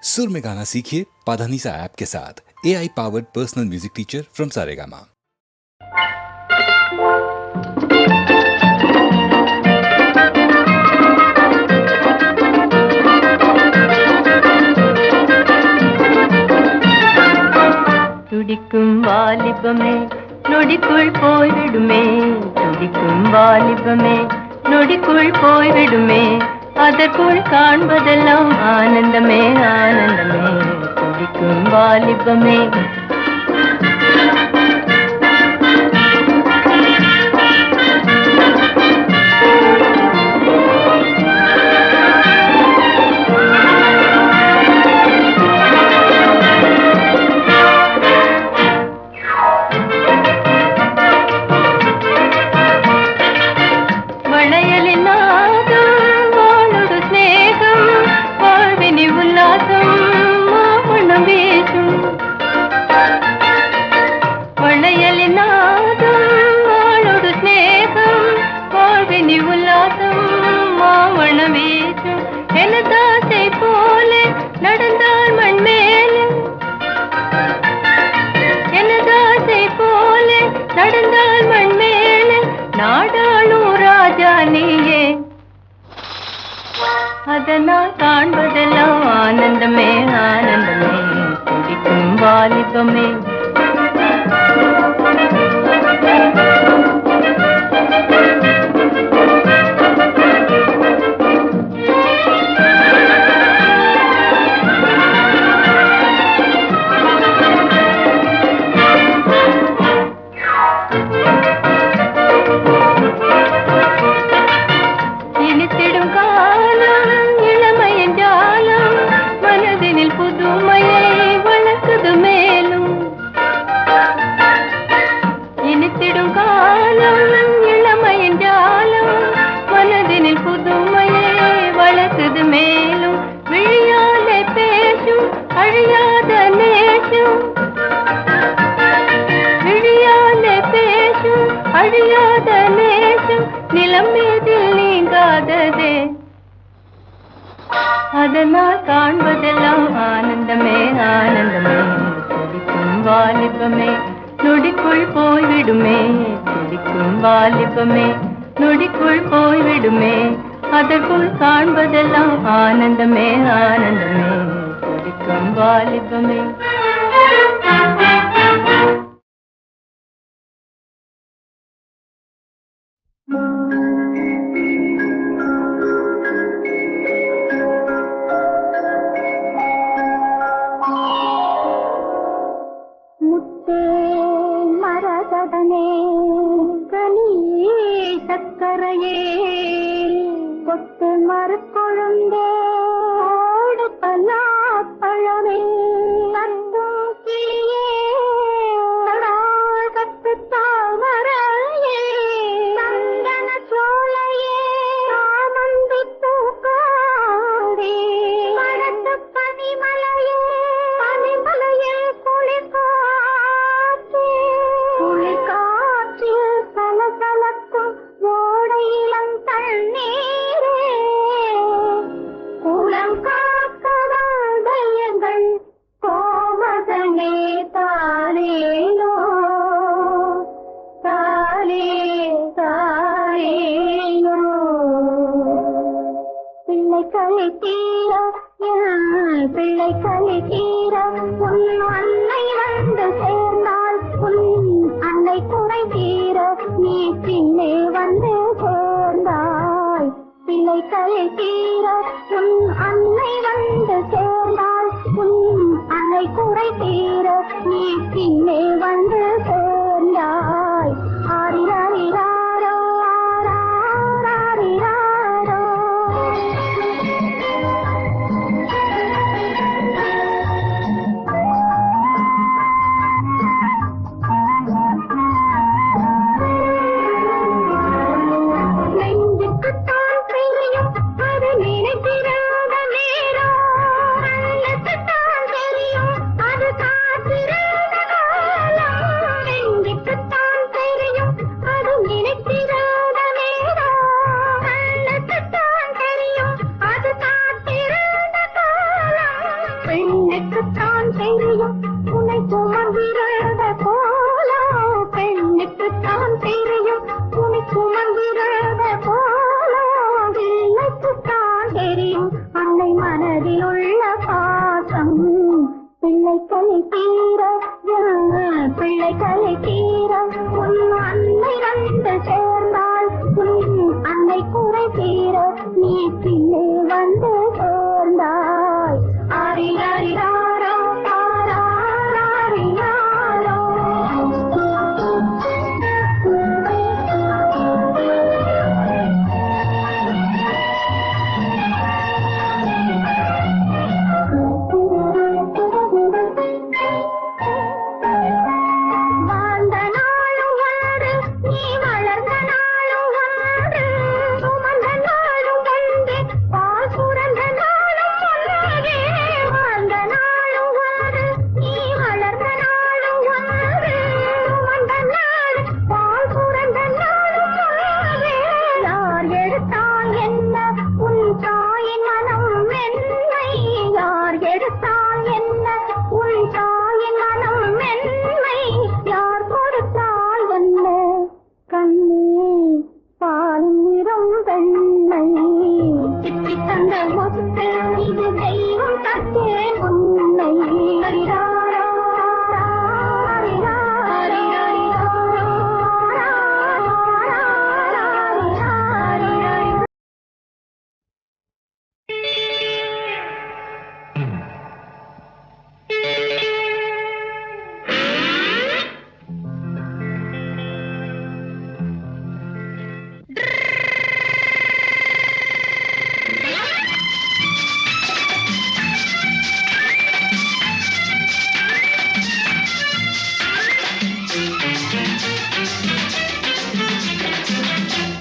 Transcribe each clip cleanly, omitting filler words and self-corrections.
सुर में गाना सीखिए पाधानीसा ऐप के साथ। AI powered personal music teacher from Saregama. துடிக்கும் வாலிபமே நொடிக்குள் போய்விடுமே, துடிக்கும் வாலிபமே நொடிக்குள் போய்விடுமே, அதற்குள் காண்பதெல்லாம் ஆனந்தமே ஆனந்தமே. துடிக்கும் வாலிபமே அதனால் காண்பதெல்லாம் ஆனந்தமே ஆனந்தமே. துடிக்கும் வாலிபமே அதனால் காண்பதெல்லாம் ஆனந்தமே ஆனந்தமே. துடிக்கும் வாலிபமே நொடிக்குள் போய்விடுமே, துடிக்கும் வாலிபமே நொடிக்குள் போய்விடுமே, அதற்குள் காண்பதெல்லாம் ஆனந்தமே ஆனந்தமே. துடிக்கும் வாலிபமே சக்கரையே கொத்து மறுக்கொழுந்தே ஓடு பலாப்பழமே நத்தும் கிளியே கத்து தாமரையே சந்தன சோலையே சாமந்தி பூக்காடே மரத்து பனிமலையே பனிமலையில் குளிர்காற்றில் சலசலக்கும் ஓடை இளம் தண்ணீரே குளம் காக்கதால் தையங்கள் கோமதனே தாரேனோ தாரே தாரேனோ. பிள்ளை களி தீர பிள்ளை களி தீர உன் அன்னை வந்து சேர்ந்தால் உன் அன்னை குறை தீர நீ பின்னே வந்து சேர்ந்தாய். பிள்ளை களி தீர உன் அன்னை வந்து சேர்ந்தால் உன் அன்னை குறை தீர நீ பின்னே வந்து சேர்ந்தாய். ஆரிராரிராரோ ஆராரிராரோ. நெஞ்சுக்குத்தான் தெரியும் அது நினைத்திராத நேரம், கண்ணுக்குத்தான் தெரியும் அது காத்திராத பெண்ணுக்குத்தான் தெரியும் உன்னை சுமந்திரத போலோ பெண்ணுக்குத்தான் தெரியும் உன்னை சுமந்திரத போலோ பிள்ளைக்குத்தான் தெரியும் அன்னை மனதில் உள்ள பாசம் பிள்ளைகளை தீர பிள்ளைகளை தீர உன் அன்னை வந்து சேர்ந்தால் உன் அன்னை குறை தீர நீ பிள்ளை வந்து சேர்ந்தாய் ஆரியாரோ ஆராரியாரோ வாழ்ந்த நாளும் வந்து நீ வளர்ந்த நாளும் வந்து சுமந்த நாளும் வந்து பால் சுரந்த நாளும் ஒன்றாகவே வாழ்ந்த நாளும் வந்து நீ வளர்ந்த நாளும் வந்து சுமந்த நாளும் பால் சுரந்த நாளும் ஒன்றாகவே யார் எடுத்தால் என்ன உன் தாயின் மனம் மென்மை யார் எடுத்தால் என்ன உன் தாயின் மனம் மென்மை யார் கொடுத்தால் என்ன கண்ணே பால் நிறம் வெண்மை சித்தி தந்த முத்து இது தெய்வம் தத்தே உன்னை அறியாரோ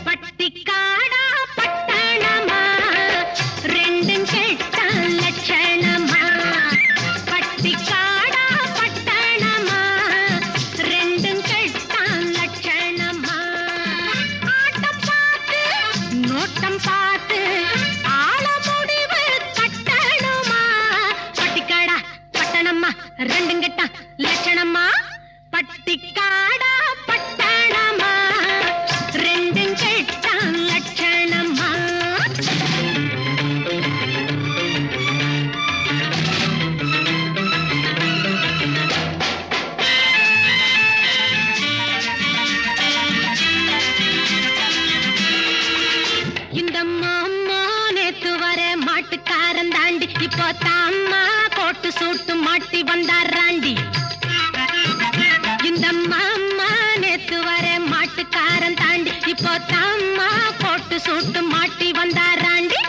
பட்டிக்காடா பட்டணமா ரெண்டும் கெட்ட லட்சணமா பட்டிக்காடா பட்டணமா ரெண்டும் கெட்ட லட்சணமா ஆட்டம் பார்த்து நோட்டம் பார்த்து ஆள முடிவு கட்டணுமா பட்டிக்காடா பட்டணமா ரெண்டும் கெட்ட லட்சணமா பட்டிக்காடா பட்டணமா ரெண்டும் கெட்ட லட்சணமா இந்த மாமா நேத்து வர மாட்டுக்காரன் தாண்டி இப்போ தாம்மா கோட்டு சூட்டு மாட்டி வந்தாராண்டி இந்த மாமா நேத்து வர மாட்டுக்காரன் தாண்டி இப்போ தாம்மா கோட்டு சூட்டு மாட்டி வந்தாராண்டி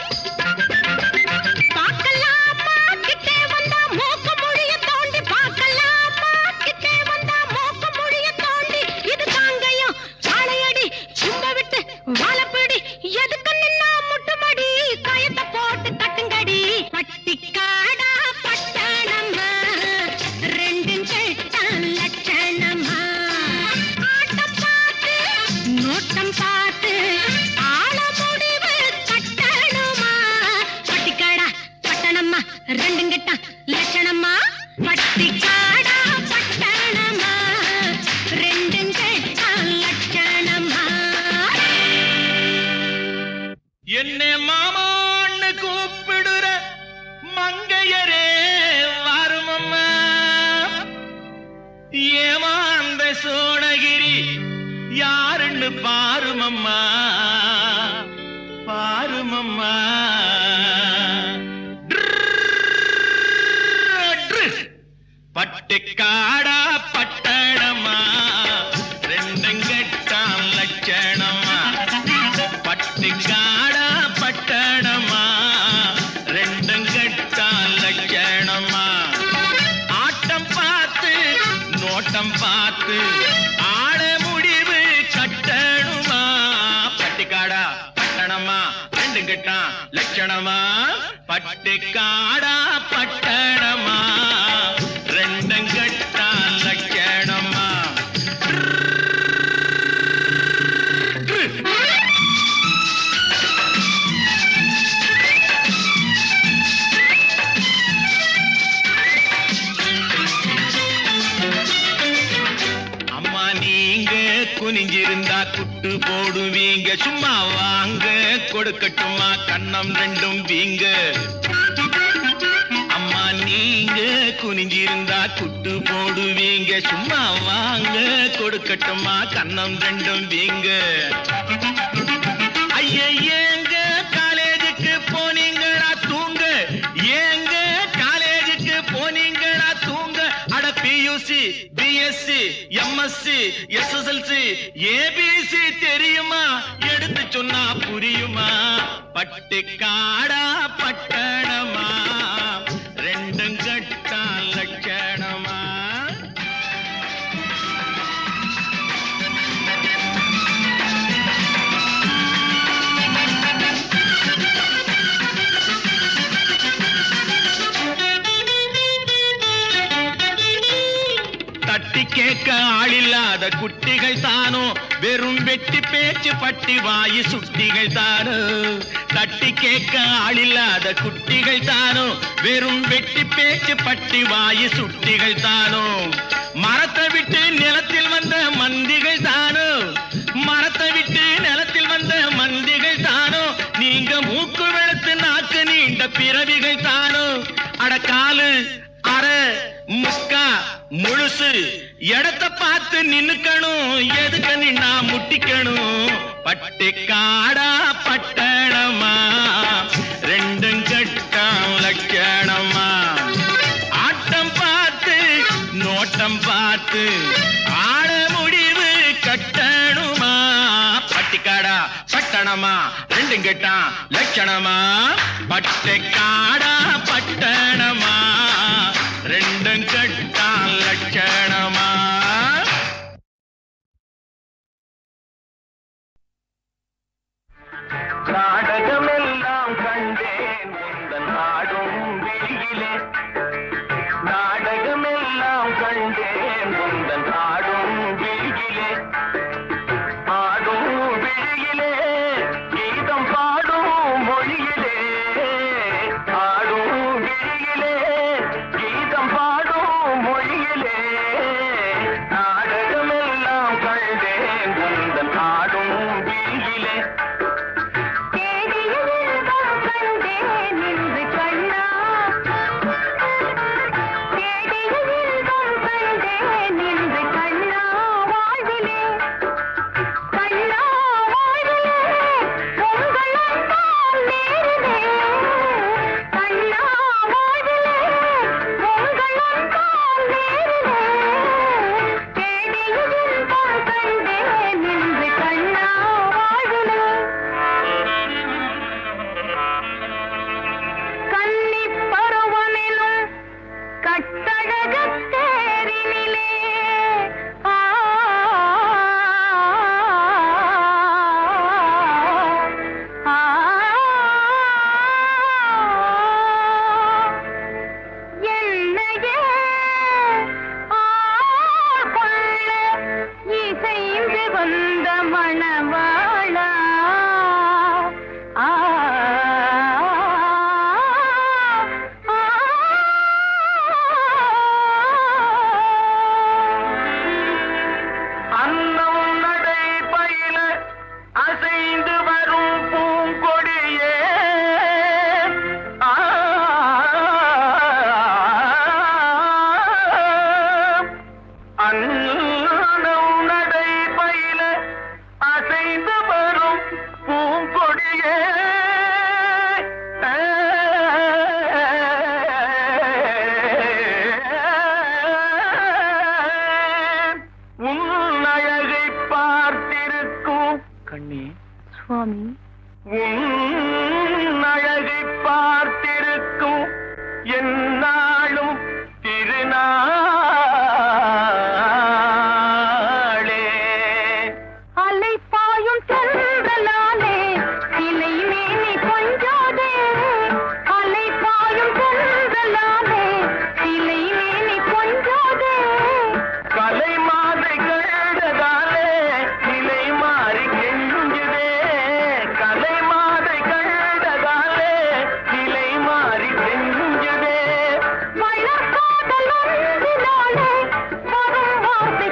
பார்க்கலாமா கிட்டே வந்தா மூக்க முடிய தோண்டி பார்க்கலாமா கிட்டே வந்தா மூக்க முடிய தோண்டி இது காங்கையும் காளையடி சும்ப விட்டு வாழப்பிடி எதுக்கு நின்னா முட்டுமடி கயத்தை போட்டு கட்டுங்கடி பட்டிக்காடா பட்டணமா ரெண்டும் கெட்ட லட்சணமா ஆட்டம் பார்த்து நோட்டம் பார்த்து ஆள முடிவு கட்டணுமா பட்டிக்காடா பட்டணமா ரெண்டும் கெட்ட லட்சணமா பட்டிக்காடா பட்டணமா ரெண்டும் கெட்ட லட்சணமா என்னை மாமான்னு கூப்பிடுற மங்கையரே வருமம்மா ஏமாந்த சோழகிரி யாருன்னு பாருமம்மா பாருமம்மா பட்டிக்காடா பட்டணமா ரெண்டும் கெட்டான் லட்சணமா பட்டிக்காடா பட்டணமா ரெண்டும் கெட்டான் லட்சணமா ஆட்டம் பார்த்து நோட்டம் பார்த்து ஆட முடிவு கட்டணுமா பட்டிக்காடா பட்டணமா ரெண்டும் கெட்டான் லட்சணமா பட்டிக்காடா பட்டணமா ரெண்டும் கெட்டான் லட்சணமா குட்டு போடுவீங்க சும்மா வாங்க கொடுக்கட்டுமா கண்ணம் ரெண்டும் வீங்க அம்மா நீங்க குனிஞ்சிருந்தா குட்டு போடுவீங்க சும்மா வாங்க கொடுக்கட்டுமா கண்ணம் ரெண்டும் வீங்க ஐயா ஏங்க காலேஜுக்கு போனீங்களா தூங்க ஏங்க காலேஜுக்கு போனீங்களா தூங்க அட PUC BSc MSc SSLC ABC தெரியுமா எடுத்து சொன்னா புரியுமா பட்டிக்காடா பட்டணமா ரெண்டும் கட்டா லட்சணமா தட்டி கேட்க ஆளில்லாத குட்டிகள் தானோ வெறும் வெட்டி பேச்சு பட்டி வாயு சுட்டிகள் தானோ தட்டி கேட்க ஆளில்லாத குட்டிகள் தானோ வெறும் வெட்டி பேச்சு பட்டி வாயு சுட்டிகள் தானோ மரத்தை விட்டு நிலத்தில் வந்த மந்திகள் தானோ மரத்தை விட்டு நிலத்தில் வந்த மந்திகள் தானோ நீங்க மூக்கு வெளுத்து நாக்கு நீண்ட பிறவிகள் தானோ அடக்காலு அரை முக்கா முழுசு இடத்த பார்த்து நின்னுக்கணும் எதுக்கு நின்னா முட்டிக்கணும் பட்டிக்காடா பட்டணமா ரெண்டும் கட்டா லட்சணமா ஆட்டம் பார்த்து நோட்டம் பார்த்து ஆட முடிவு கட்டணுமா பட்டிக்காடா பட்டணமா ரெண்டும் கட்டா லட்சணமா பட்டிக்காடா பட்டணமா ரெண்டும் கட்டா லட்சணமா நாடகமெல்லாம் கண்டேன் உந்தன் ஆடும் விழியிலே நாடகமெல்லாம் கண்டேன் உந்தன் ஆடும் விழியிலே ஆடும் விழியிலே கீதம் பாடும் மொழியிலே ஆடும் விழியிலே கீதம் பாடும் மொழியிலே நாடகமெல்லாம் கண்டேன் உந்தன் ஆடும் விழியிலே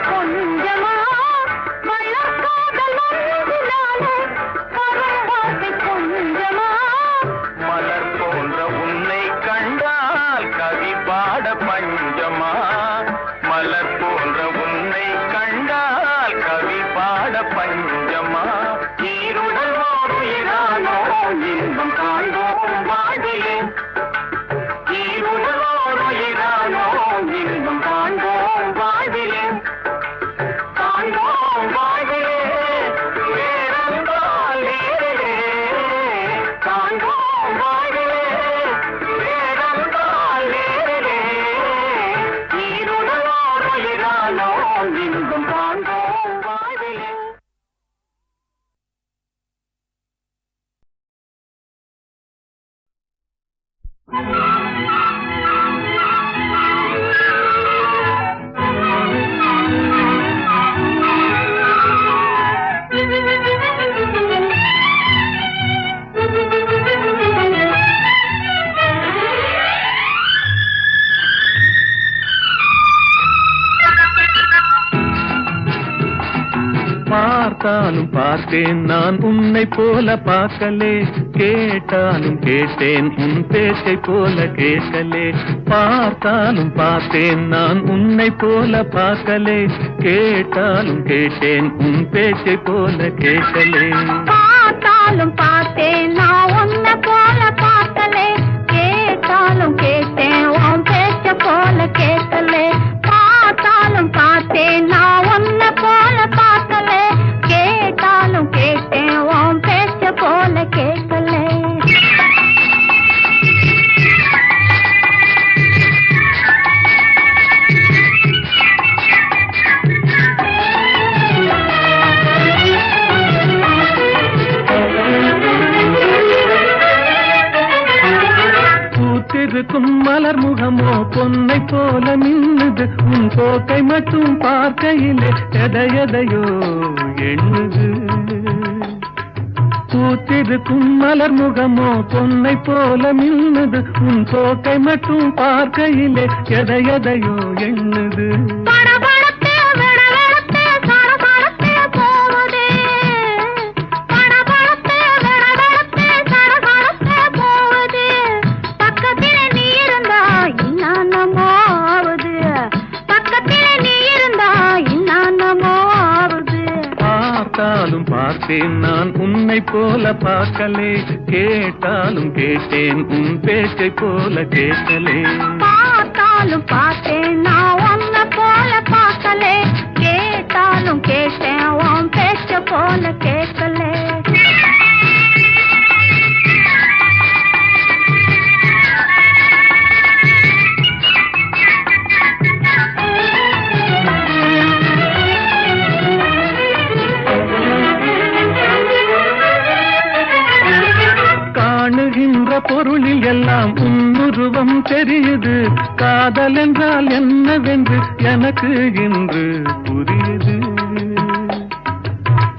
கொஞ்சமா மலர் காதல் தஞ்சமா மலர் போன்ற உன்னை கண்டால் கவி பாட பஞ்சமா ஈருடல் ஓருயிரானோ இன்பம் காண்போம் வாழ்விலே ஈருடல் ஓருயிரானோ இன்பம் காண்போம் வாழ்விலே காண்போம் வாழ்விலே வேறென்றால் நேரிலே காண்போம் வாழ்விலே வேறென்றால் நேரிலே ஈருடல் ஓருயிரானோ இன்பம் காண்போம் வாழ்விலே. பார்த்தாலும் பார்த்தேன் நான் உன்னை போல பார்க்கலே கேட்டாலும் கேட்டேன் உன் பேச்சை போல கேட்கலே பார்த்தாலும் பார்த்தேன் நான் உன்னை போல பார்க்கலே கேட்டாலும் கேட்டேன் உன் பேச்சை போல கேட்கலே பார்த்தாலும் பார்த்தேன் நான் உன்னை போல பார்க்கலே கேட்டாலும் கேட்டேன் உன் பேச்ச போல கேட்கலே பார்த்தாலும் பார்த்தேன் நான் உன்னை போல பார்க்கலே கேட்டாலும் கேட்டேன் உன் பேச்ச போல கேட்கலே பூத்திருக்கும் மலர் முகமோ பொன்னை போல மின்னுது உன் போக்கை மட்டும் பார்க்கையிலே எதையோ எண்ணுது பூத்திருக்கும் மலர் முகமோ பொன்னை போல மின்னுது உன் போக்கை மட்டும் பார்க்கையிலே எதையோ எண்ணுது படபடத்தே விடவிடத்தே சடசடத்தே போகுதே படபடத்தே விடவிடத்தே சடசடத்தே போகுது பக்கத்திலே நீ இருந்தா இன்னமோ ஆகுது பக்கத்திலே நீ இருந்தா இன்னமோ ஆகுது பார்த்தாலும் பார்த்தேன் நான் உன்னை போல பார்க்கலே கேட்டாலும் கேட்டேன் உன் பேச்சை போல கேட்கலே பார்த்தாலும் பார்த்தேன் நான் உன்னை போல பார்க்கலே கேட்டாலும் கேட்டேன் உன் பேச்ச போல கேட்கலே காணுகின்ற பொருளில் எல்லாம் உன்னுருவம் தெரியுது காதல் என்றால் என்னவென்று எனக்கு இன்று புரியுது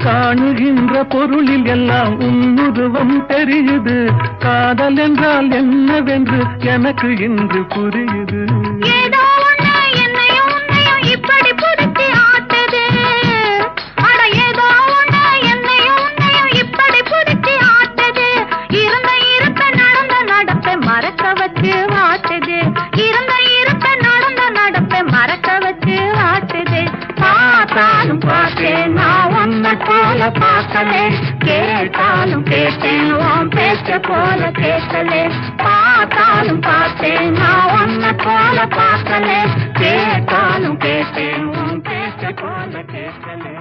காணுகின்ற பொருளில் எல்லாம் உன்னுருவம் தெரியுது காதல் என்றால் என்னவென்று எனக்கு இன்று புரியுது ஏதோ ஒண்ணு என்னையும் உன்னையும் இப்படி பிடிச்சி ஆட்டுது அட ஏதோ ஒண்ணு என்னையும் உன்னையும் இப்படி பிடிச்சி ஆட்டுது இருந்த நடந்த நடப்பை மறக்க வச்சு வாட்டுது இருந்த நடந்த நடப்பை மறக்க வச்சு வாட்டுது பார்த்தாலும் பார்த்தேன் நான் உன்னை போல பார்க்கலே கேட்டாலும் கேட்டேன் உன் பேச்ச போல கேட்கலே பார்த்தாலும் பார்த்தேன் நான் உன்னை போல பார்க்கலே கேட்டாலும் கேட்டேன் உன் பேச்ச போல கேட்கலே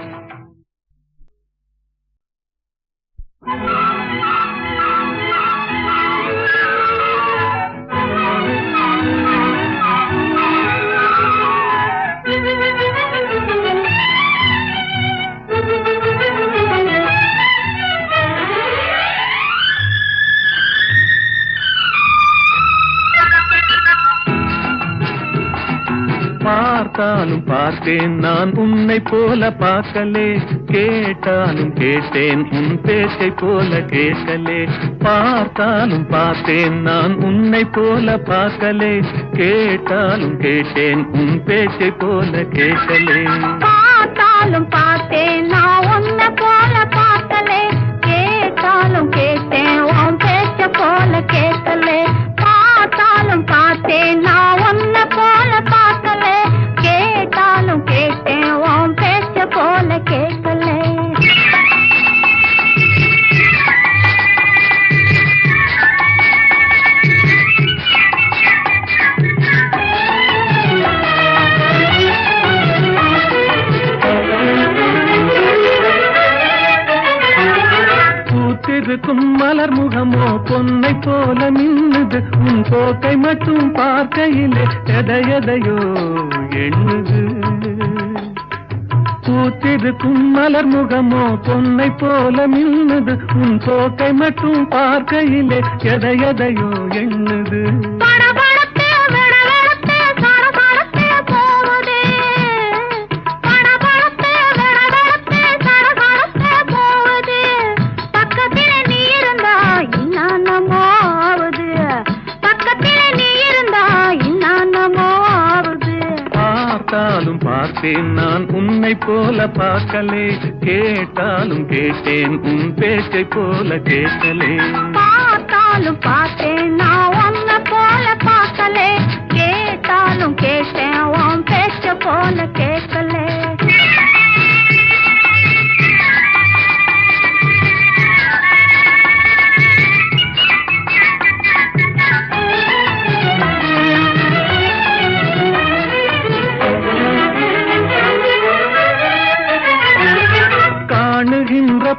பார்த்தாலும் பார்த்தேன் நான் உன்னை போல பார்க்கலே கேட்டாலும் கேட்டேன் உன் பேச்சை போல கேட்கலே பார்த்தாலும் பார்த்தேன் நான் உன்னை போல பார்க்கலே கேட்டாலும் கேட்டேன் உன் பேச்சை போல கேட்கலே பார்த்தாலும் பார்த்தேன் நான் உன்னை போல பார்க்கலே கேட்டாலும் கேட்டேன் உன் பேச்ச போல கேட்கலே பார்த்தாலும் பார்த்தேன் நான் உன்னை போல பார்க்க மலர் முகமோ பொன்னை போல மின்னுது உன் போக்கை மட்டும் பார்க்கையிலே எதையோ எண்ணுது பூத்திருக்கும் மலர் முகமோ பொன்னை போல மின்னுது உன் போக்கை மட்டும் பார்க்கையிலே எதையோ எண்ணுது பார்த்தேன் நான் உன்னை போல பார்க்கலே கேட்டாலும் கேட்டேன் உன் பேச்சை போல கேட்கலே பார்த்தாலும் பார்த்தேன் நான் உன்னை போல பார்க்கலே கேட்டாலும் கேட்டேன் உன் பேச்ச போல கேட்கலே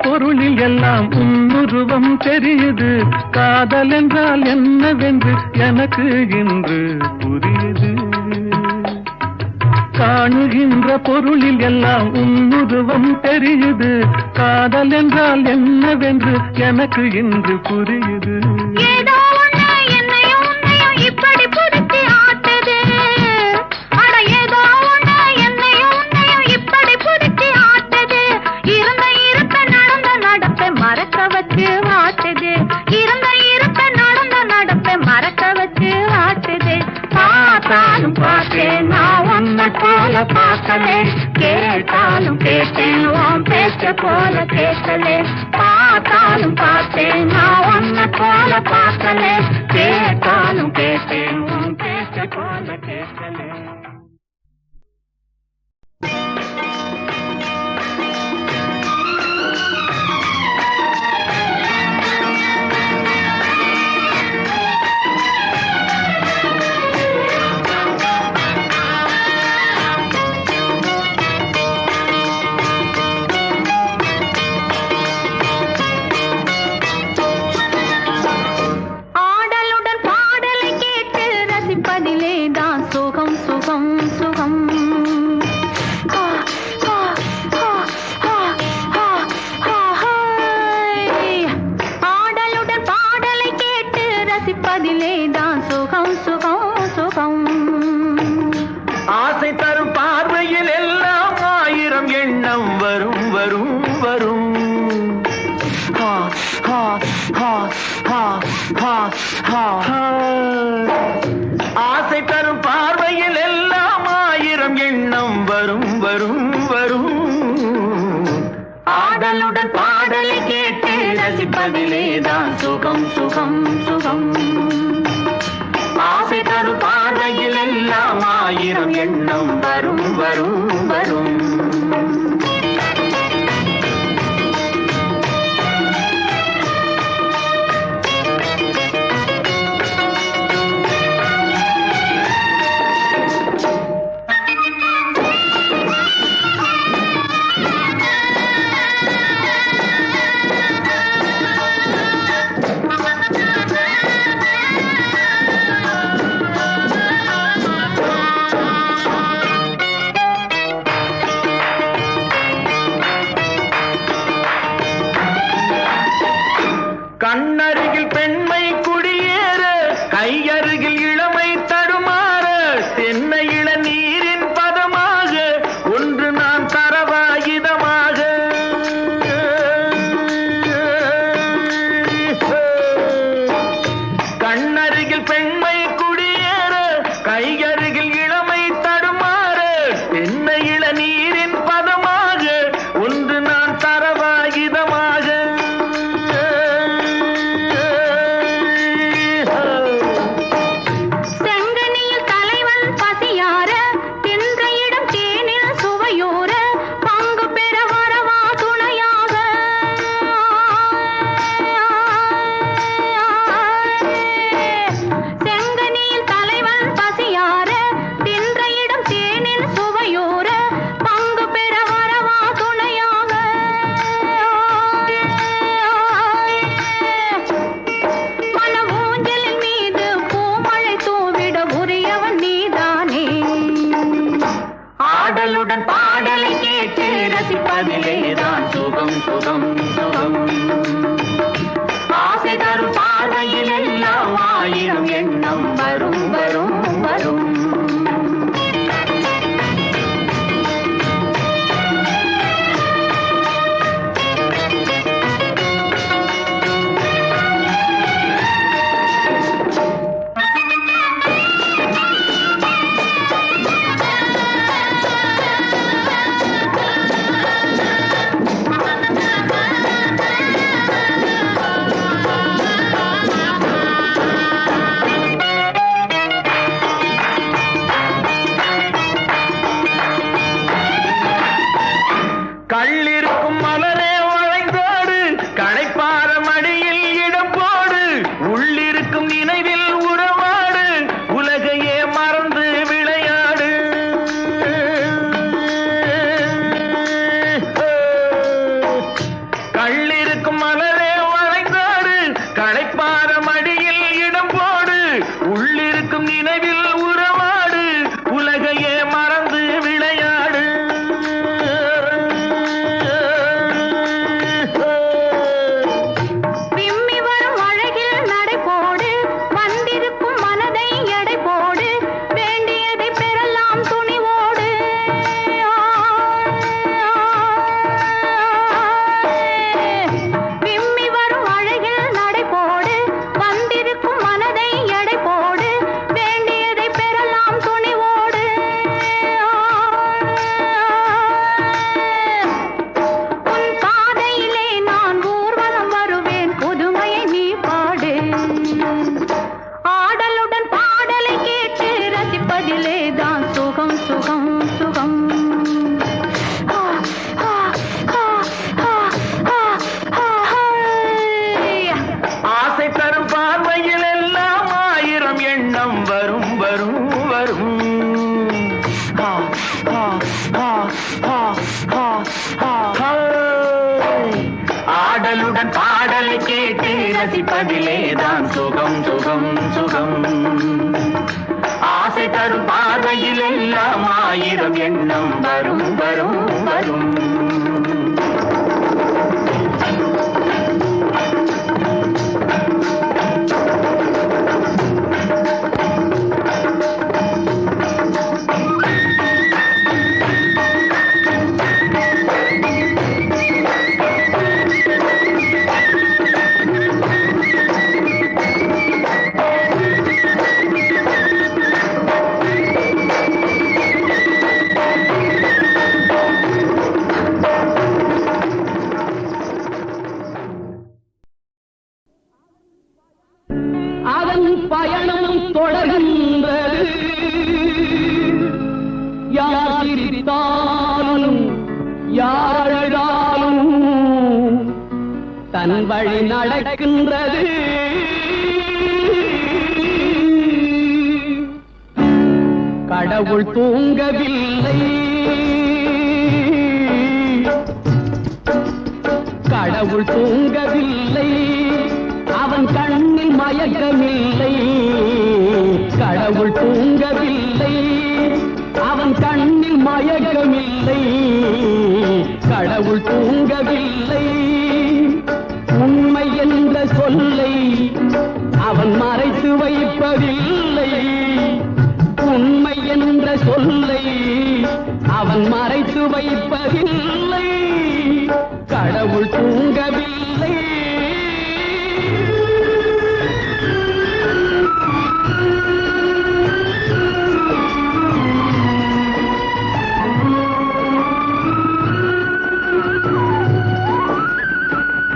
பொருளில் எல்லாம் உன்னுருவம் தெரியுது காதல் என்றால் என்னவென்று எனக்கு இன்று புரியுது காணுகின்ற பொருளில் எல்லாம் உன்னுருவம் தெரியுது காதல் என்றால் என்னவென்று எனக்கு இன்று புரியுது போல பார்க்கலே கேட்டாலும் கேட்டேன் உன் பேச்ச போல கேட்கலே பார்த்தாலும் பார்த்தேன் நான் உன்னை போல பார்க்கலே கேட்டாலும் கேட்டேன் உன் பேச்ச போல கேட்கலே ஆசை தரும் பார்வையில் எல்லாம் ஆயிரம் எண்ணம் வரும் வரும் வரும் ஆடலுடன் பாடலை கேட்டு ரசிப்பதிலேதான் சுகம் சுகம் சுகம் ஆசை தரும் பார்வையில் எல்லாம் ஆயிரம் எண்ணம் வரும் வரும் வரும் கண்ணருகில் பெண்மை குடியேற கையருகில் இளமை தடுமாற தென்னை இளநீரின் பதமாக ஒன்று நான் தரவாயுதமாக கண்ணருகில் பெண்மை குடியேற கையருகில் இளமை தடுமாற தென்னை இளநீரின் பதமாக ஒன்று நான் தரவாயுதமாக தின் ஆடலுடன் பாடலை கேட்டு ரசிப்பதிலேதான் சுகம் சுகம் சுகம். ஆசை தரும் பார்வையில் எல்லாம் ஆயிரம் எண்ணம் வரும் வரும் வரும். கள்ளிருக்கும் மலரே வளைந்தோடு, களைப்பார மடியில் இடம் போடு, உள்ளிருக்கும் நினைவில் உறவாடு, உலகையே மறந்து விளையாடு. கள்ளிருக்கும் மலரே வளைந்தோடு, களைப்பார மடியில் இடம் போடு, உள்ளிருக்கும் நினைவில் உறவாடு, உலகையே மறந்து விளையாடு. ஆடலுடன் பாடலை கேட்டு ரசிப்பதிலேதான் சுகம் சுகம் சுகம். ஆசை தரும் பார்வையில் எல்லாம் ஆயிரம் எண்ணம் வரும் வரும் வரும். அவன் பயணம் தொடர்கின்றது, யார் சிரித்தாலும் யார் அழுதாலும் தன் வழி நடக்கின்றது. கடவுள் தூங்கவில்லை, கடவுள் தூங்கவில்லை, அவன் கண்ணில் மயக்கமில்லை. கடவுள் தூங்கவில்லை, அவன் கண்ணில் மயக்கமில்லை. கடவுள் தூங்கவில்லை, உண்மை என்ற சொல்லை அவன் மறைத்து வைப்பதில்லை. உண்மை என்ற சொல்லை அவன் மறைத்து வைப்பதில்லை. கடவுள் தூங்கவில்லை.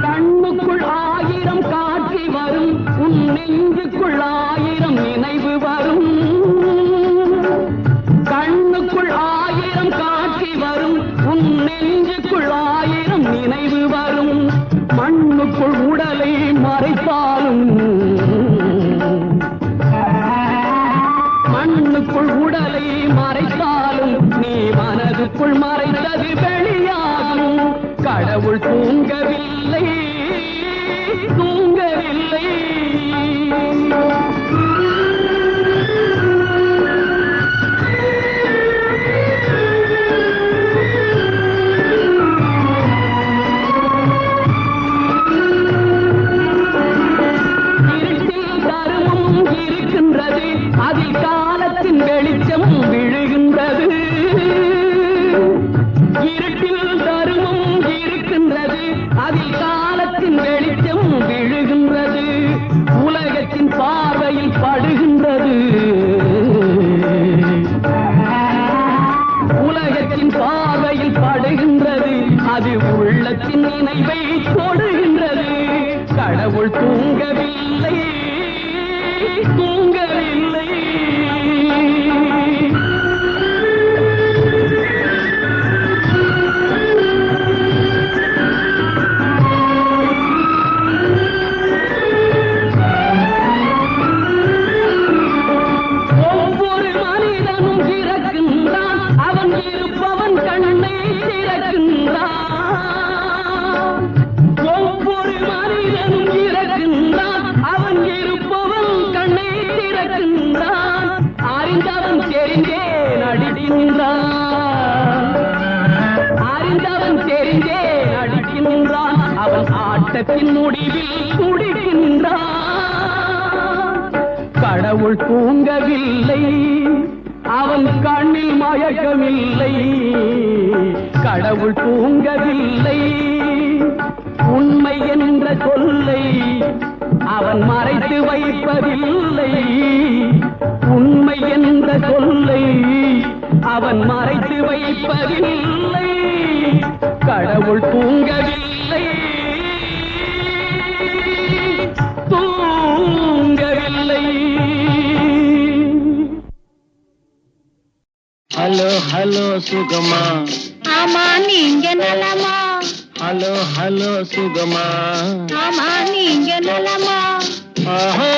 கண்ணுக்குள் ஆயிரம் காட்சி வரும், உன் நெஞ்சுக்குள் ஆயிரம் நினைவு வரும். கண்ணுக்குள் ஆயிரம் காட்சி வரும், உன் நெஞ்சுக்குள் ஆயிரம் நினைவு வரும். மண்ணுக்குள் உடலை மறைத்தாலும், மண்ணுக்குள் உடலை மறைத்தாலும் நீ மனதுக்குள் மறைத்தது வெளியாகும். கடவுள் தூங்கவில்லை, தூங்கவில்லை. அவனும் திறக்கின்றான், அவன் இருப்பவன் கண்ணை திறக்கின்றான். ஒவ்வொரு மனிதனும் இறக்கின்றான், அவன் இருப்பவன் கண்ணை திறக்கின்றான். அறிந்தவன் தெரிந்தே நடிக்கின்றான், அறிந்தவன் தெரிந்தே நடிக்கின்றான். அவன் ஆட்டத்தின் முடிவில் துடிக்கின்றான். கடவுள் தூங்கவில்லை, அவன் கண்ணில் மயக்கமில்லை. கடவுள் தூங்கவில்லை, உண்மை என்ற சொல்லை அவன் மறைத்து வைப்பதில்லை. உண்மை என்ற சொல்லை அவன் மறைத்து வைப்பதில்லை. கடவுள் தூங்கவில்லை, தூங்கவில்லை. ஹலோ ஹலோ சுகமா, ஆமா நீங்க நலமா, ஹலோ ஹலோ சுகமா, ஆமா நீங்க நலமா. ஆஹா.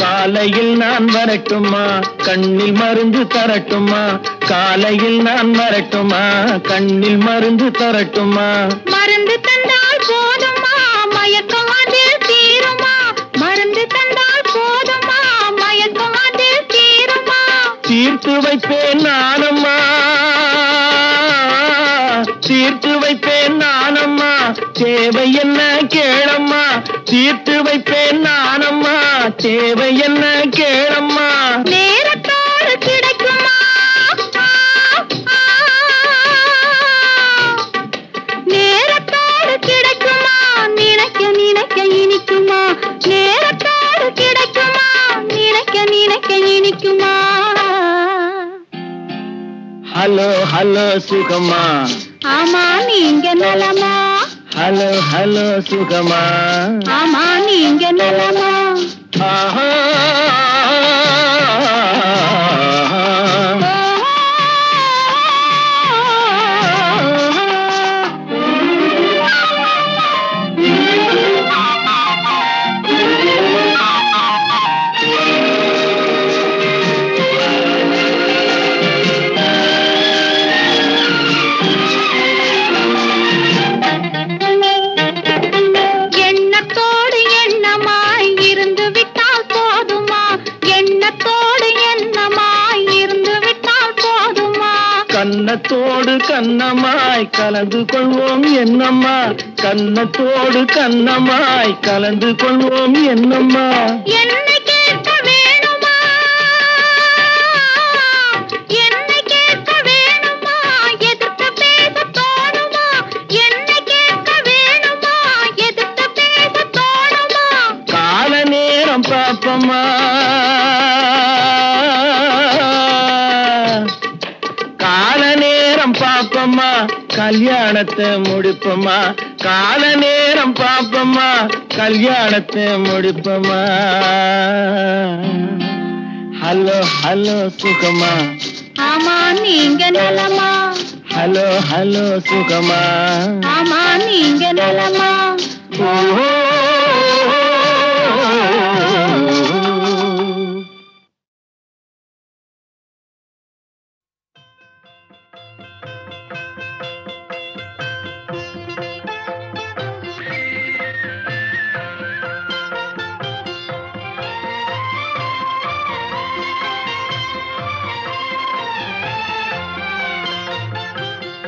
காலையில் நான் வரட்டுமா, கண்ணில் மருந்து தரட்டுமா? காலையில் நான் வரட்டுமா, கண்ணில் மருந்து தரட்டுமா? மருந்து தந்தால் போதுமா, மயக்கம் அதில் தீருமா? மருந்து தந்தால் போதுமா, மயக்கம் அதில் தீருமா? தீர்த்து வைப்பேன் நானம்மா, தீர்த்து வைப்பேன் நானம்மா. தேவை என்ன கேளம்மா, தீர்த்து வைப்பேன் நானம்மா. தேவை என்ன கேளம்மா. நேரத்தோடு கிடைக்குமா, நேரத்தோடு கிடைக்குமா? நினைக்க நினைக்க இனிக்குமா? நேரத்தோடு கிடைக்குமா? நினைக்க நினைக்க இனிக்குமா? ஹலோ ஹலோ சுகமா, ஆமா நீங்க நலமா, ஹலோ ஹலோ சுகமா, ஆமா நீங்க நலமா. ஆஹா. எண்ணத்தோடு எண்ணமாய் இருந்து விட்டால் போதுமா? எண்ணத்தோடு எண்ணமாய் இருந்து விட்டால் போதுமா? கன்னத்தோடு கன்னமாய் கலந்து கொள்வோம் என்னம்மா, கன்னத்தோடு கன்னமாய் கலந்து கொள்வோம் என்னம்மா. என்னை கேட்க வேணுமா, என்னை கேட்க வேணுமா? எதிர்த்து பேச தோணுமா? என்னை கேட்க வேணுமா, எதிர்த்து பேச தோணுமா? கால நேரம் பாப்பம்மா, கால நேரம் பாப்பம்மா, கல்யாணத்தை முடிப்பம்மா. கால நேரம் பாப்பம்மா, கல்யாணத்தை முடிப்பம்மா. ஹலோ ஹலோ சுகமா, ஆமா நீங்க நலமா, ஹலோ ஹலோ சுகமா, ஆமா நீங்க நலமா. ஓஹோ.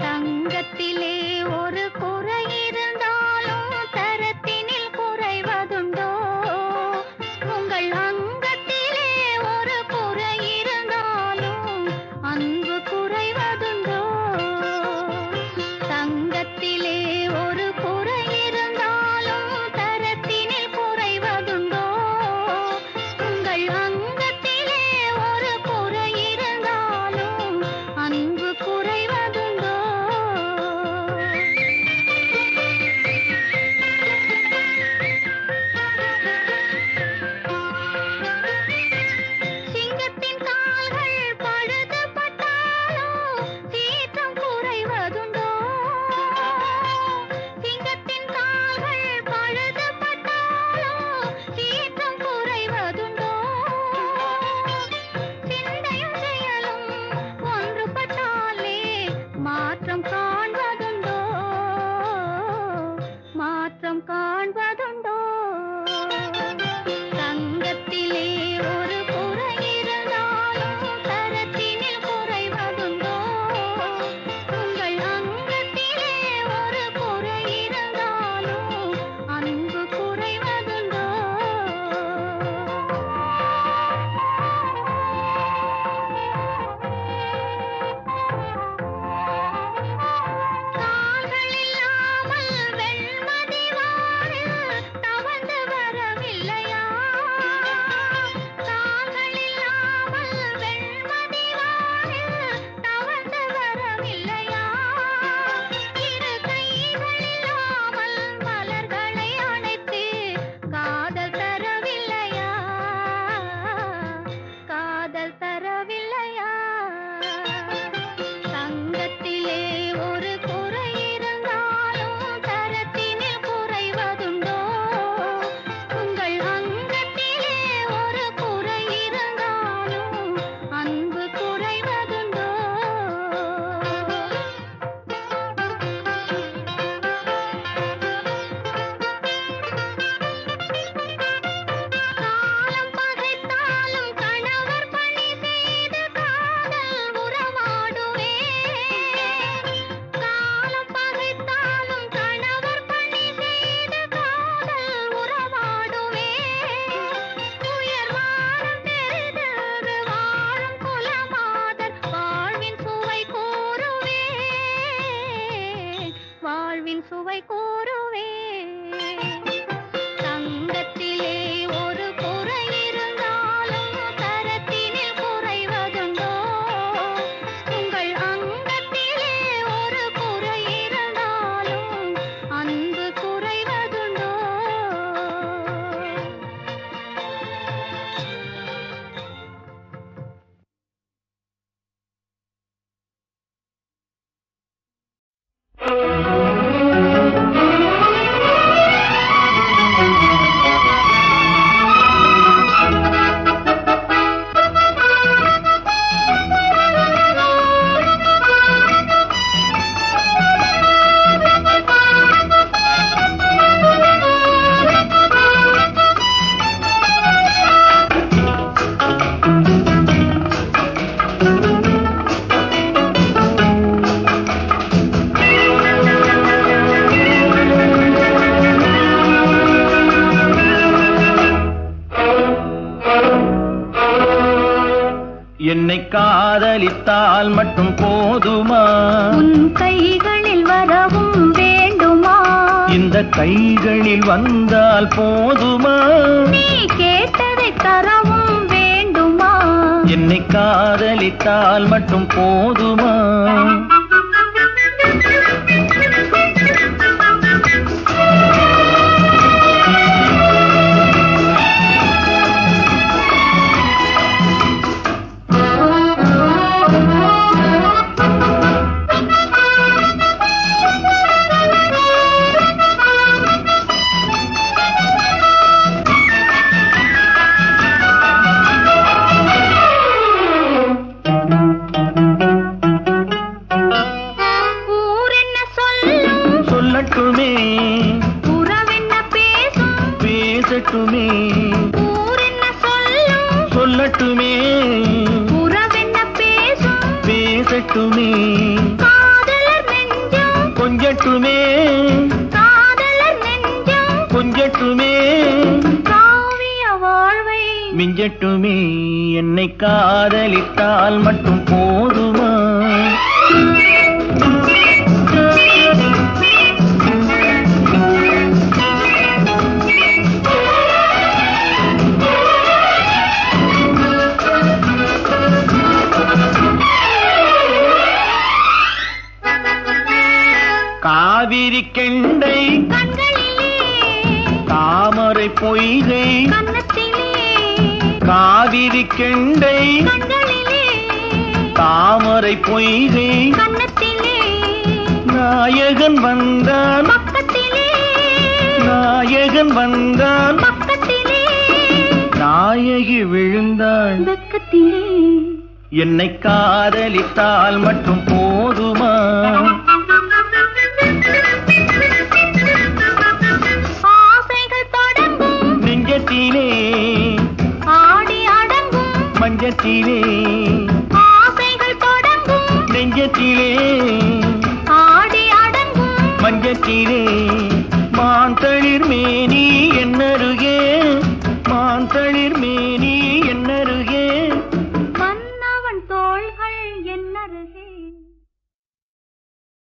தங்கத்திலே ஒரு குறை இருந்தாலும் தரத்தினில் குறைவதுண்டோ? உங்கள் அங்கத்திலே ஒரு குறை இருந்தாலும் அன்பு குறைவதுண்டோ? தங்கத்திலே ஒரு குறை இருந்தாலும் தரத்தினில் குறைவதுண்டோ? உங்கள் அங்கத்திலே ஒரு குறை இருந்தாலும் அன்பு குறைவதுண்டோ? வாழ்வின் சுவை கூறுவே தங்கத்திலே ஒரு குறை இருந்தாலும் தரத்தினில் குறைவதுண்டோ உங்கள் அங்கத்திலே ஒரு குறை இருந்தாலும் அன்பு குறைவதுண்டோ என்னை காதலித்தால் மட்டும் போதுமா உன் கைகளில் வரவும் வேண்டுமா இந்த கைகளில் வந்தால் போதுமா நீ கேட்டதை தரவும் வேண்டுமா என்னை காதலித்தால் மட்டும் போதுமா ஊரென்ன சொல்லும் சொல்லட்டுமே உறவென்ன பேசும் பேசட்டுமே ஊரென்ன சொல்லும் சொல்லட்டுமே உறவென்ன பேசும் பேசட்டுமே காதலர் நெஞ்சம் கொஞ்சட்டுமே காதலர் நெஞ்சம் கொஞ்சட்டுமே காவிய வாழ்வை மிஞ்சட்டுமே என்னை காதலித்தால் மட்டும் போதுமா காவிரி கெண்டை கண்களிலே தாமரை பொய்கை கன்னத்திலே காவிரி கெண்டை கண்களிலே தாமரை பொய்கை கன்னத்திலே நாயகன் வந்தான் பக்கத்திலே நாயகன் வந்தான் பக்கத்திலே நாயகி விழுந்தாள் பக்கத்திலே என்னை காதலித்தால் மட்டும் போதுமா ஆசைகள் தொடங்கும் நெஞ்சத்திலே ஆடி அடங்கும் மஞ்சத்திலே ஆசைகள் தொடங்கும் நெஞ்சத்திலே ஆடி அடங்கும் மஞ்சத்திலே மாந்தளிர் மேனி என்னரு